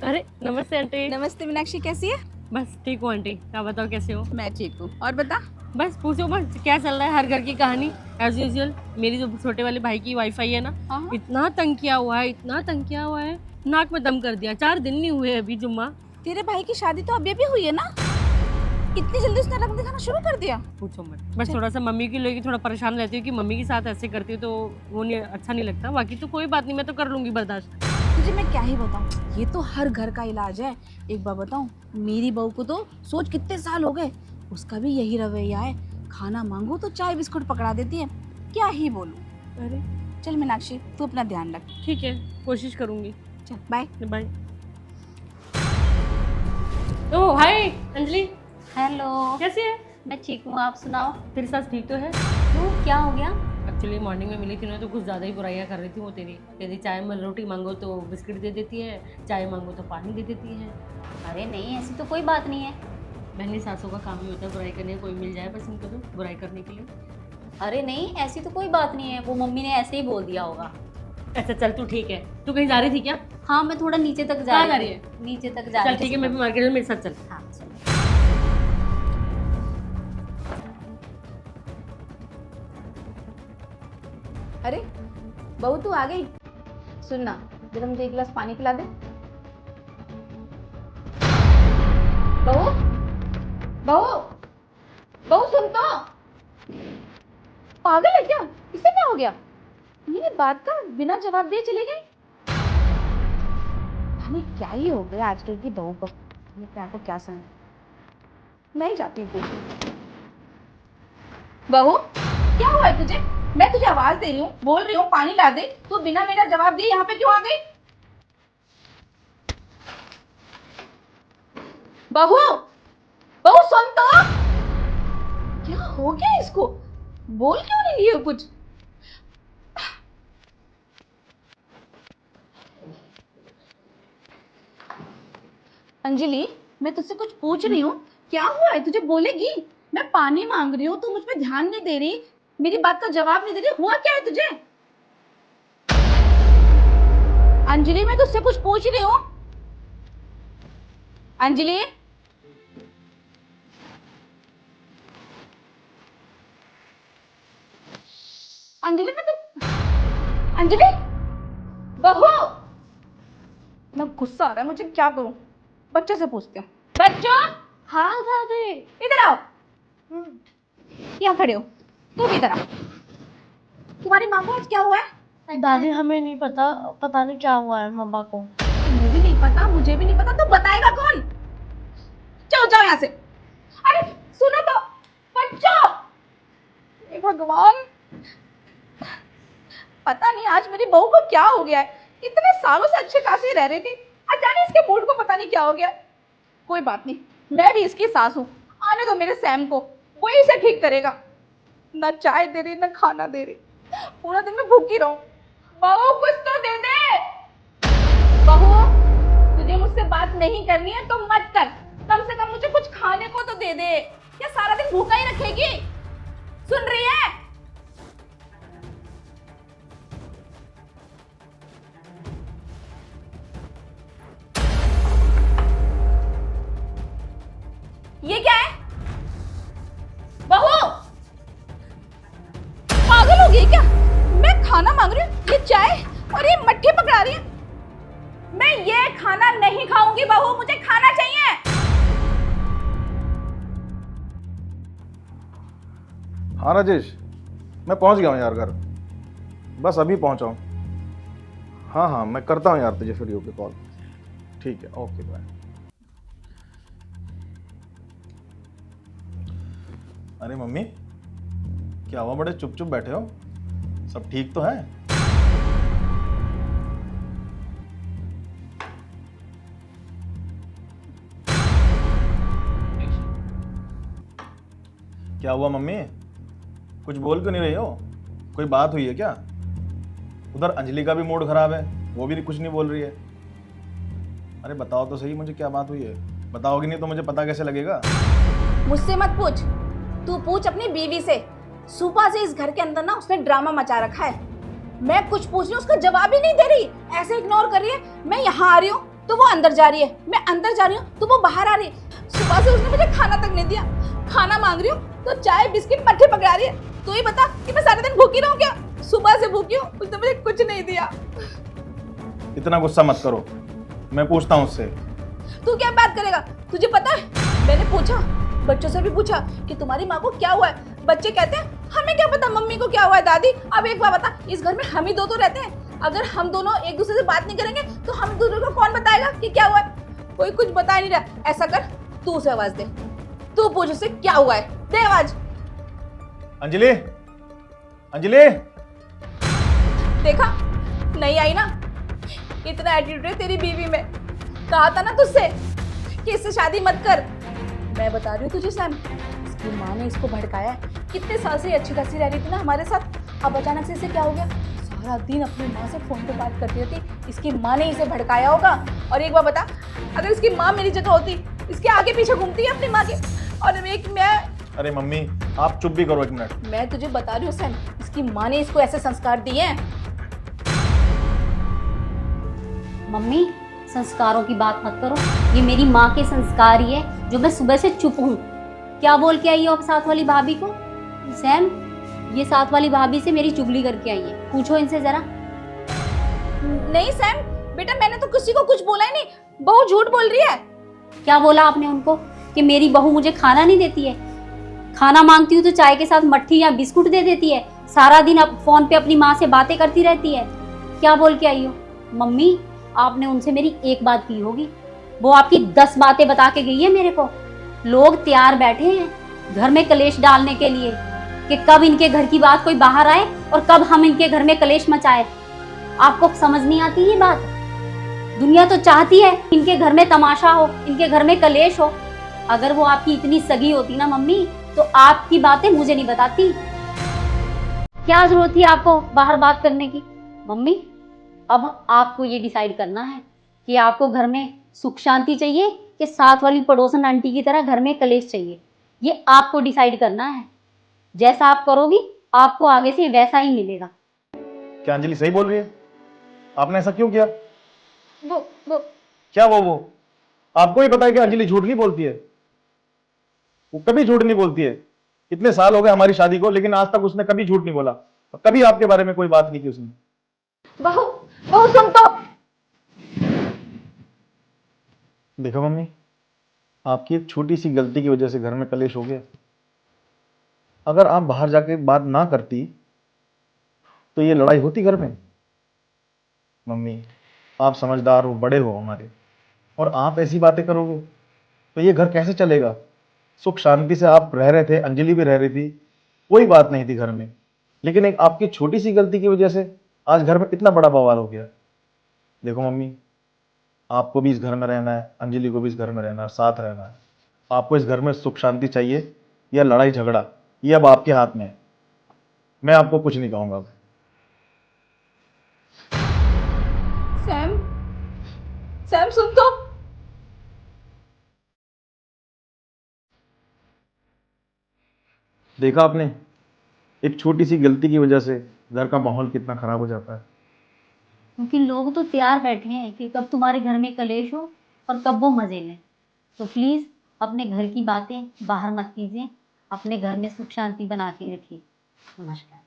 अरे नमस्ते आंटी। नमस्ते मीनाक्षी, कैसी है? बस ठीक हूँ आंटी, आप बताओ कैसे हो? मैं ठीक हूँ। और बता। बस पूछो बस, क्या चल रहा है? हर घर की कहानी एज यूजुअल। मेरी जो छोटे वाले भाई की वाईफाई है ना, हाँ। इतना तंग किया हुआ है, इतना तंग किया हुआ है, नाक में दम कर दिया। 4 दिन नहीं हुए अभी जुम्मा। तेरे भाई की शादी तो अभी अभी हुई है ना? इतनी जल्दी उसने रंग दिखाना शुरू कर दिया? पूछो मत। बस थोड़ा सा मम्मी की लेके थोड़ा परेशान रहती हूँ कि मम्मी के साथ ऐसे करती हूँ तो वो नहीं, अच्छा नहीं लगता। बाकी तो कोई बात नहीं, मैं तो कर लूंगी बर्दाश्त। तुझे मैं क्या ही बताऊँ, ये तो हर घर का इलाज है। एक बार बताऊँ, मेरी बहू को तो सोच कितने साल हो गए, उसका भी यही रवैया है। खाना मांगो तो चाय बिस्कुट पकड़ा देती है। क्या ही बोलूं। अरे चल मीनाक्षी, तू अपना ध्यान रख। ठीक है, कोशिश करूंगी। चल बाय। बाय। ओ हाय अंजलि, हेलो। कैसी है? मैं ठीक हूँ, आप सुनाओ। तेरी सास ठीक तो है? क्यों, क्या हो गया? एक्चुअली मॉर्निंग में मिली थी ना, तो कुछ ज़्यादा ही बुराइयाँ कर रही थी वो तेरी। कहती चाय में रोटी मांगो तो बिस्किट दे देती है, चाय मांगो तो पानी दे देती है। अरे नहीं, ऐसी तो कोई बात नहीं है। बहनी सासों का काम ही होता है बुराई करने का। कोई मिल जाए बस इनको तो बुराई करने के लिए। अरे नहीं, ऐसी तो कोई बात नहीं है, वो मम्मी ने ऐसे ही बोल दिया होगा। अच्छा चल तू ठीक है। तू कहीं जा रही थी क्या? हाँ, मैं थोड़ा नीचे तक जा कहाँ जा रही रही हूँ। नीचे तक जा चल रही ठीक है, मैं भी मार्केट में, मेरे साथ चल। हाँ चलो। अरे बहू, तू आ गई? सुन ना, जरा मुझे एक गिलास पानी पिला दे। बहू, बहू, बहू सुन तो। पागल है क्या? इसे क्या हो गया? मेरी बात का बिना जवाब दिए चली गई। हमें क्या ही हो गया आजकल की बहू को। ये क्या को क्या समझ। मैं ही जाती हूँ पूछने। बहू, क्या हुआ है तुझे? मैं तुझे आवाज दे रही हूँ, बोल रही हूँ पानी ला दे, तू बिना मेरा जवाब दिए यहाँ पे क्यों आ गई? बहू, बहू सुन तो। क्या हो गया इसको? बोल क्यों नहीं रही हो कुछ? अंजलि, मैं तुझसे कुछ पूछ रही हूँ, क्या हुआ है तुझे? बोलेगी। मैं पानी मांग रही हूँ, तू मुझ पे ध्यान नहीं दे रही, मेरी बात का जवाब नहीं दे रही। हुआ क्या है तुझे? अंजलि, मैं तुझसे कुछ पूछ रही हूँ। अंजलि, अंजलि, मैं तो अंजलि, बहू। मैं गुस्सा आ रहा है मुझे, क्या करूं? बच्चे से पूछती हूँ। बच्चों, हाँ दादी। इधर आओ। यहाँ खड़े हो। तू भी इधर आओ। तुम्हारी माँ को आज क्या हुआ है? दादी हमें नहीं पता, पता नहीं क्या हुआ है मम्मा को। तुम्हें भी नहीं पता, मुझे भी नहीं पता, तो बताएगा कौन? चलो जाओ यहाँ से। अरे सुनो तो बच्चों। हे भगवान, पता नहीं आज मेरी बहू को क्या हो गया है। इतने सालों से अच्छे खासे रह रही थी, आज जाने इसके मूड को पता नहीं क्या हो गया। कोई बात नहीं, मैं भी इसकी सास हूँ। आने दो मेरे सैम को, वही इसे ठीक करेगा। ना चाय दे रही, ना खाना दे रही, पूरा दिन मैं भूखी रहूं। बहू कुछ तो दे दे। बहू, तुझे मुझसे बात नहीं करनी है तो मत कर, कम से कम मुझे कुछ खाने को तो दे दे। या सारा दिन भूखा ही रखेगी? सुन रही है? ये क्या है? बहू, पागल हो गई क्या? मैं खाना मांग रही हूँ, ये चाय और ये मट्ठी पकड़ा रही है। मैं ये खाना नहीं खाऊंगी बहू, मुझे खाना चाहिए। हाँ राजेश, मैं पहुंच गया हूँ यार घर, बस अभी पहुंचा हूँ। हाँ हाँ, मैं करता हूँ यार तुझे फ्री होके कॉल। ठीक है, ओके बाय। अरे मम्मी, क्या हुआ? बड़े चुप चुप बैठे हो, सब ठीक तो है? क्या हुआ मम्मी? कुछ बोल क्यों नहीं रही हो? कोई बात हुई है क्या? उधर अंजलि का भी मूड खराब है, वो भी कुछ नहीं बोल रही है। अरे बताओ तो सही, मुझे क्या बात हुई है? बताओगी नहीं तो मुझे पता कैसे लगेगा? मुझसे मत पूछ, तू पूछ अपनी बीवी से। सुबह से इस घर के अंदर ना उसने ड्रामा मचा रखा है। मैं कुछ पूछ रही हूँ, उसका जवाब ही नहीं दे रही, ऐसे इग्नोर कर रही है। मैं यहाँ आ रही हूँ, तो वो अंदर जा रही है, मैं अंदर जा रही हूँ तो वो बाहर आ रही है। सुबह से उसने मुझे खाना तक नहीं दिया, खाना मांग रही हूँ तो चाय बिस्किट मट्ठे पकड़ा रही है। तो ये बता कि मैं सारे दिन भूखी रहूँ क्या? सुबह से भूखी हूँ, उसने मुझे कुछ नहीं दिया। इतना गुस्सा मत करो, मैं पूछता हूँ उससे। तू क्या बात करेगा? तुझे पता है, मैंने पूछा, बच्चों से भी पूछा कि तुम्हारी माँ को क्या हुआ है। बच्चे कहते हैं हमें क्या पता मम्मी को क्या हुआ है दादी। अब एक बार बता, इस घर में हम ही दो तो रहते हैं, अगर हम दोनों एक दूसरे से बात नहीं करेंगे तो हम दूसरे को कौन बताएगा कि क्या हुआ है? कोई कुछ बता नहीं रहा। ऐसा कर, तू उसे आवाज दे, तू पूछ उसे क्या हुआ है, दे आवाज। अंजलि, अंजलि। देखा, नहीं आई ना? इतना एटीट्यूड है तेरी बीवी में। कहा था ना तुझसे कि इससे शादी मत कर। मैं बता रही हूँ तुझे सैम, इसकी माँ ने इसको भड़काया है। कितने साल से अच्छी खासी रह रही थी ना हमारे साथ, अब अचानक से इसे क्या हो गया? सारा दिन अपनी माँ से फोन पे बात करती रहती, इसकी माँ ने इसे भड़काया होगा। और एक बार बता, अगर इसकी माँ मेरी जगह होती, इसके आगे पीछे घूमती है अपनी माँ के। और मैं अरे मम्मी, आप चुप भी करो एक मिनट। मैं तुझे बता रही हूँ सैम, इसकी माँ ने इसको ऐसे संस्कार दिए हैं। मम्मी संस्कारों की बात मत करो, ये मेरी माँ के संस्कार ही है जो मैं सुबह से चुप हूँ। क्या बोल के आई हो अब साथ वाली भाभी को? सैम, ये साथ वाली भाभी से मेरी चुगली करके आई है, पूछो इनसे जरा। नहीं सैम बेटा, मैंने तो किसी को कुछ बोला ही नहीं, बहू झूठ बोल रही है। क्या बोला आपने उनको कि मेरी बहू मुझे खाना नहीं देती है? खाना मांगती हूँ तो चाय के साथ मट्ठी या बिस्कुट दे देती है, सारा दिन अब फोन पे अपनी माँ से बातें करती रहती है। क्या बोल के आई हो? मम्मी, आपने उनसे मेरी एक बात की होगी, वो आपकी 10 बातें बता के गई है मेरे को। लोग तैयार बैठे हैं घर में कलेश डालने के लिए कि कब इनके घर की बात कोई बाहर आए और कब हम इनके घर में कलेश मचाए। आपको समझ नहीं आती ये बात? दुनिया तो चाहती है इनके घर में तमाशा हो, इनके घर में कलेश हो। अगर वो आपकी इतनी सगी होती ना मम्मी, तो आपकी बातें मुझे नहीं बताती। क्या जरूरत थी आपको बाहर बात करने की? मम्मी, अब आपको ये डिसाइड करना है कि आपको घर में सुख शांति चाहिए कि साथ वाली पड़ोसन आंटी की तरह घर में कलेश चाहिए। ये आपको डिसाइड करना है। जैसा आप करोगी आपको आगे से वैसा ही मिलेगा। क्या अंजलि सही बोल रही है? आपने ऐसा क्यों किया? वो क्या वो आपको ही पता है कि अंजलि झूठ नहीं बोलती है, वो कभी झूठ नहीं बोलती है। इतने साल हो गए हमारी शादी को, लेकिन आज तक उसने कभी झूठ नहीं बोला, और कभी आपके बारे में कोई बात नहीं की उसने। बहू बहू सुन तो। देखो मम्मी, आपकी एक छोटी सी गलती की वजह से घर में कलेश हो गया। अगर आप बाहर जाके बात ना करती तो ये लड़ाई होती घर में? मम्मी, आप समझदार हो, बड़े हो हमारे, और आप ऐसी बातें करोगे तो ये घर कैसे चलेगा? सुख शांति से आप रह रहे थे, अंजलि भी रह रही थी, कोई बात नहीं थी घर में, लेकिन एक आपकी छोटी सी गलती की वजह से आज घर में इतना बड़ा बवाल हो गया। देखो मम्मी, आपको भी इस घर में रहना है, अंजलि को भी इस घर में रहना है, साथ रहना है। आपको इस घर में सुख शांति चाहिए या लड़ाई झगड़ा, ये अब आपके हाथ में है। मैं आपको कुछ नहीं कहूंगा अब। सैम सैम सुन तो। देखा आपने, एक छोटी सी गलती की वजह से घर का माहौल कितना खराब हो जाता है। क्योंकि लोग तो तैयार बैठे हैं कि कब तुम्हारे घर में कलेश हो और कब वो मजे लें। तो प्लीज अपने घर की बातें बाहर मत कीजिए, अपने घर में सुख शांति बना के रखिए। नमस्कार।